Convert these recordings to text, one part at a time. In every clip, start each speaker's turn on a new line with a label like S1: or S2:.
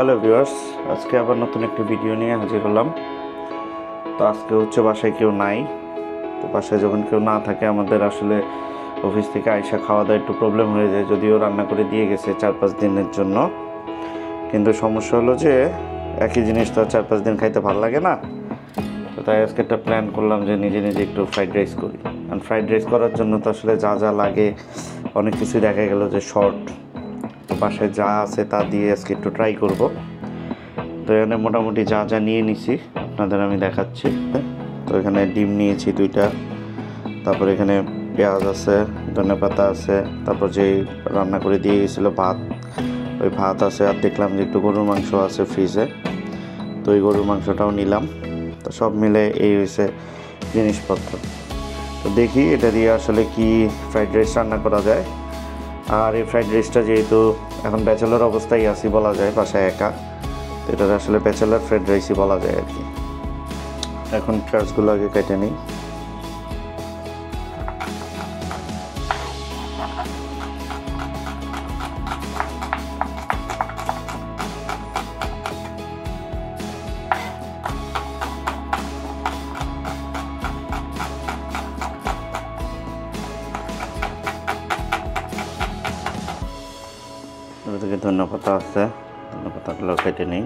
S1: Hello viewers, আজকে আবার নতুন একটি ভিডিও নিয়ে হাজির হলাম। তো আজকে হচ্ছে বাসায় কেউ নাই। তো বাসায় যখন কেউ না থাকে আমাদের আসলে অফিস থেকে আইসা খাওয়া দাওয়া একটু প্রবলেম হয়ে যায়, যদিও রান্না করে দিয়ে গেছে 4-5 দিনের জন্য। কিন্তু সমস্যা হলো যে একই জিনিস তো 4-5 দিন খাইতে ভালো লাগে না। তো তাই আজকে একটা প্ল্যান করলাম যে নিজে নিজে একটু ফ্রাইড রাইস করি। আর ফ্রাইড রাইস করার জন্য তো আসলে যা যা লাগে অনেক কিছুই দেখা গেল যে শর্ট। তো বাসায় যা আছে তা দিয়ে আজকে একটু ট্রাই করব। তো এখানে মোটামুটি যা যা নিয়ে নিছি আপনাদের আমি দেখাচ্ছি। তো এখানে ডিম নিয়েছি 2টা, তারপর এখানে পেঁয়াজ আছে, ধনেপাতা আছে, তারপর যে রান্না করে দিয়ে গেছিলো ভাত, ওই ভাত আছে। আর দেখলাম যে একটু গরুর মাংস আছে ফ্রিজে, তো ওই গরুর মাংসটাও নিলাম। তো সব মিলে এই হয়েছে জিনিসপত্র। তো দেখি এটা দিয়ে আসলে কি ফ্রাইড রাইস রান্না করা যায়। আর এই ফ্রাইড রাইসটা যেহেতু এখন ব্যাচেলর অবস্থায় আছি বলা যায়, বাসায় একা, তো এটা আসলে ব্যাচেলর ফ্রাইড রাইসই বলা যায় আর কি। এখন পেঁয়াজগুলো আগে কেটে নিই। এদিকে ধনেপাতা আছে, ধনেপাতাগুলো কেটে নিই।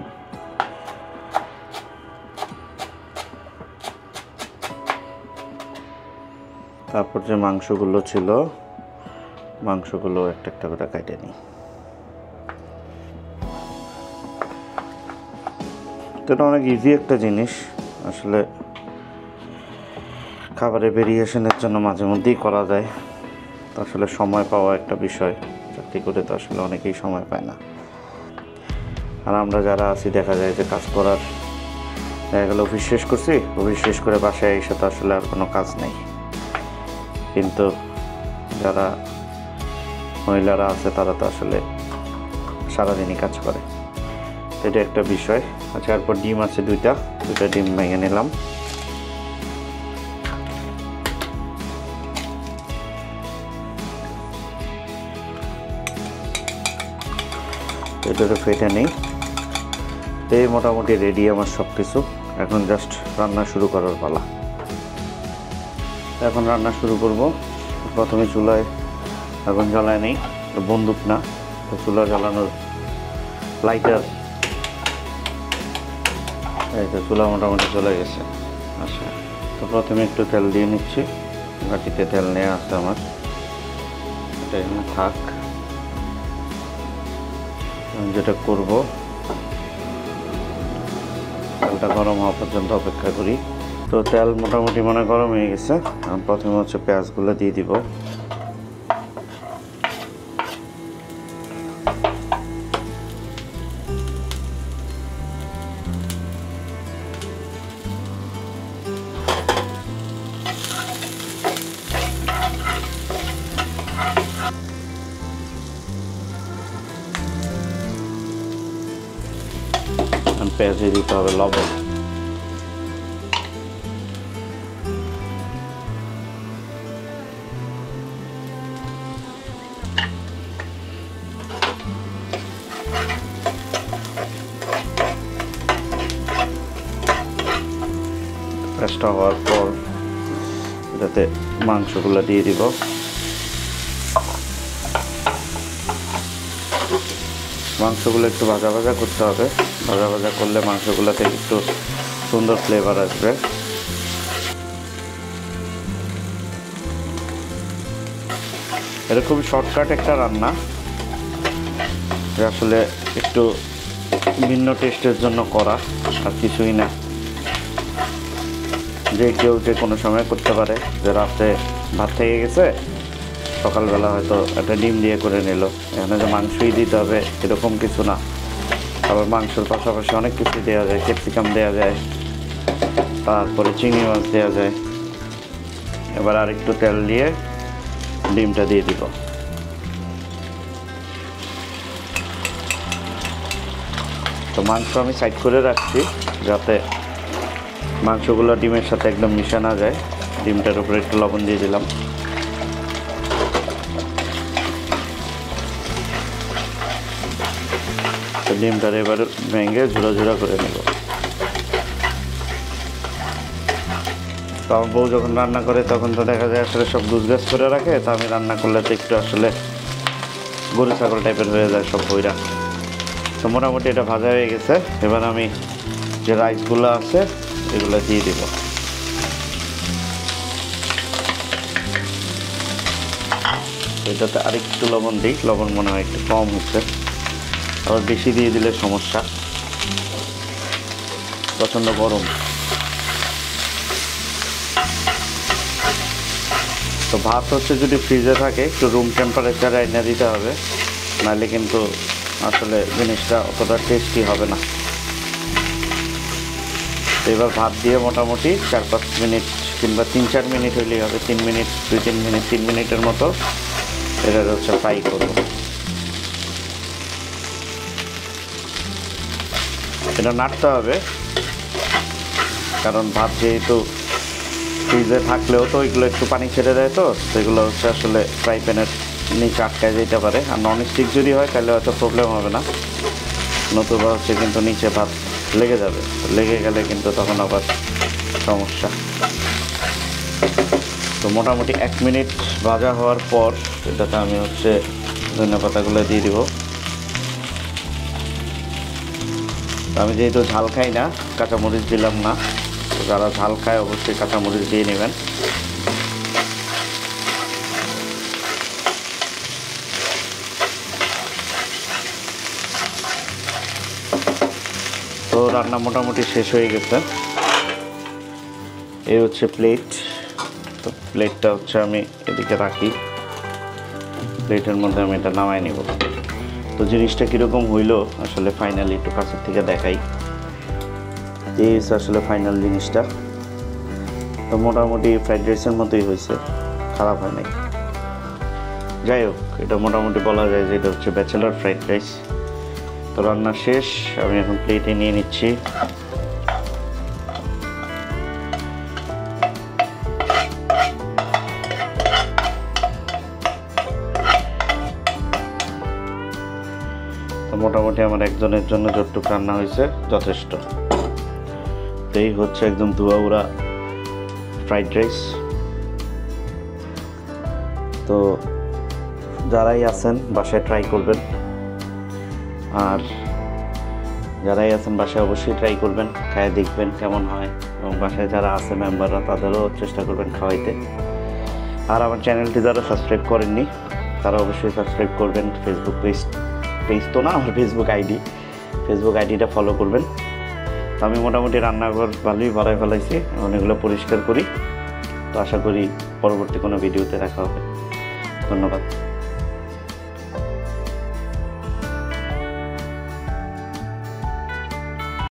S1: তারপর যে মাংসগুলো ছিল, মাংসগুলো একটা একটা করে কেটে নিই। তো এটা অনেক ইজি একটা জিনিস আসলে, খাবারের ভেরিয়েশনের জন্য মাঝে মধ্যেই করা যায়। তো আসলে সময় পাওয়া একটা বিষয়, চাকরি করে তো আসলে অনেকেই সময় পায় না। আর আমরা যারা আছি দেখা যায় যে কাজ করার দেখা গেল অফিস শেষ করছি, অফিস শেষ করে বাসায় এসে তো আসলে আর কোনো কাজ নেই। কিন্তু যারা মহিলারা আছে তারা তো আসলে সারাদিনই কাজ করে, এটা একটা বিষয়। আচ্ছা, তারপর ডিম আছে 2টা ডিম ভেঙে নিলাম। এটাকে ফেটে নেই। এই মোটামুটি রেডি আমার সব কিছু। এখন জাস্ট রান্না শুরু করার পালা। এখন রান্না শুরু করব। প্রথমে চুলায় আগুন জ্বালায় নেই, বন্দুক না, তো চুলা জ্বালানোর লাইটার। এই তো চুলা মোটামুটি চলে গেছে। আচ্ছা, তো প্রথমে একটু তেল দিয়ে নিচ্ছি। বাটিতে তেল নেওয়া আছে আমার, এটা এখানে থাক। যেটা করব, তেলটা গরম হওয়া পর্যন্ত অপেক্ষা করি। তো তেল মোটামুটি গরম হয়ে গেছে। প্রথমে হচ্ছে পেঁয়াজগুলো দিয়ে দিব। পেঁয়াজে দিতে হবে লবণ। পেঁয়াজটা হওয়ার পর এটাতে মাংসগুলো দিয়ে দিব। মাংসগুলো একটু ভাজা ভাজা করতে হবে। ভাজা ভাজা করলে মাংসগুলোতে একটু সুন্দর ফ্লেভার আসবে। এটা খুবই শর্টকাট একটা রান্না, আসলে একটু ভিন্ন টেস্টের জন্য করা, আর কিছুই না। যে কেউ যে কোনো সময় করতে পারে, যে রাত্রে ভাত থেকে গেছে, সকালবেলা হয়তো একটা ডিম দিয়ে করে নিল। এখানে যে মাংসই দিতে হবে এরকম কিছু না। আবার মাংসের পাশাপাশি অনেক কিছু দেওয়া যায়, ক্যাপসিকাম দেওয়া যায়, তারপরে চিংড়ি মাছ দেওয়া যায়। এবার আর একটু তেল দিয়ে ডিমটা দিয়ে দিব। তো মাংস আমি সাইড করে রাখছি যাতে মাংসগুলো ডিমের সাথে একদম মিশে না যায়। ডিমটার উপরে একটু লবণ দিয়ে দিলাম। ডিমটার এবার ভেঙে ঝুড়া ঝুড়া করে নেব। তো আমার বউ যখন রান্না করে তখন তো দেখা যায় আসলে সব গুছগাছ করে রাখে, তো আমি রান্না করলে তো একটু আসলে গরু ছাগল টাইপের হয়ে যায় সব বইরা। তো মোটামুটি এটা ভাজা হয়ে গেছে। এবার আমি যে রাইসগুলো আছে এগুলো দিয়ে দিব। এটাতে আরেকটু লবণ দিই, লবণ মনে হয় একটু কম হচ্ছে, আবার বেশি দিয়ে দিলে সমস্যা, প্রচণ্ড গরম। তো ভাত হচ্ছে যদি ফ্রিজে থাকে একটু রুম টেম্পারেচারে এনে দিতে হবে, নাহলে কিন্তু আসলে জিনিসটা অতটা টেস্টি হবে না। এবার ভাত দিয়ে মোটামুটি 4-5 মিনিট কিংবা 3-4 মিনিট হইলেই হবে, 3 মিনিট 2-3 মিনিট 3 মিনিটের মতো এটা হচ্ছে ফ্রাই করব। এটা নাড়তে হবে, কারণ ভাত যেহেতু ফ্রিজে থাকলেও তো ওইগুলো একটু পানি ছেড়ে দেয়, তো সেগুলো হচ্ছে আসলে ফ্রাই প্যানের নিচে আটকায় যেতে পারে। আর ননস্টিক যদি হয় তাহলে হয়তো প্রবলেম হবে না, নতুবা হচ্ছে কিন্তু নিচে ভাত লেগে যাবে, লেগে গেলে কিন্তু তখন আবার সমস্যা। তো মোটামুটি 1 মিনিট ভাজা হওয়ার পর এটাতে আমি হচ্ছে ধনিয়া পাতাগুলো দিয়ে দিব। আমি যেহেতু ঝাল খাই না, কাঁচামরিচ দিলাম না। তো যারা ঝাল খায় অবশ্যই কাঁচামরিচ দিয়ে নেবেন। তো রান্না মোটামুটি শেষ হয়ে গেছে। এই হচ্ছে প্লেট। তো প্লেটটা হচ্ছে আমি এদিকে রাখি, প্লেটের মধ্যে আমি এটা নামাই নিব। তো জিনিসটা কীরকম হইলো আসলে ফাইনালি একটু কাছের থেকে দেখাই। এই আসলে ফাইনাল জিনিসটা। তো মোটামুটি ফ্রাইড রাইসের মতোই হয়েছে, খারাপ হয় নাই। যাই হোক, এটা মোটামুটি বলা যায় যে এটা হচ্ছে ব্যাচেলার ফ্রাইড রাইস। তো রান্না শেষ, আমি এখন প্লেটে নিয়ে নিচ্ছি। তো মোটামুটি আমার একজনের জন্য যতটুকু রান্না হয়েছে যথেষ্ট। তো এই হচ্ছে একদম ধোয়া ফ্রাইড রাইস। তো যারাই আছেন বাসায় ট্রাই করবেন, আর যারাই আছেন বাসায় অবশ্যই ট্রাই করবেন, খায় দেখবেন কেমন হয়, এবং বাসায় যারা আছে মেম্বাররা তাদেরও চেষ্টা করবেন খাওয়াইতে। আর আমার চ্যানেলটি যারা সাবস্ক্রাইব করেননি তারা অবশ্যই সাবস্ক্রাইব করবেন। ফেসবুক পেজ তো না, আমার ফেসবুক আইডিটা ফলো করবেন। তো আমি মোটামুটি রান্নাঘর ভালোই ভরাই ফেলাইছি, এখন এগুলো পরিষ্কার করি। তো আশা করি পরবর্তী কোনো ভিডিওতে দেখা হবে। ধন্যবাদ।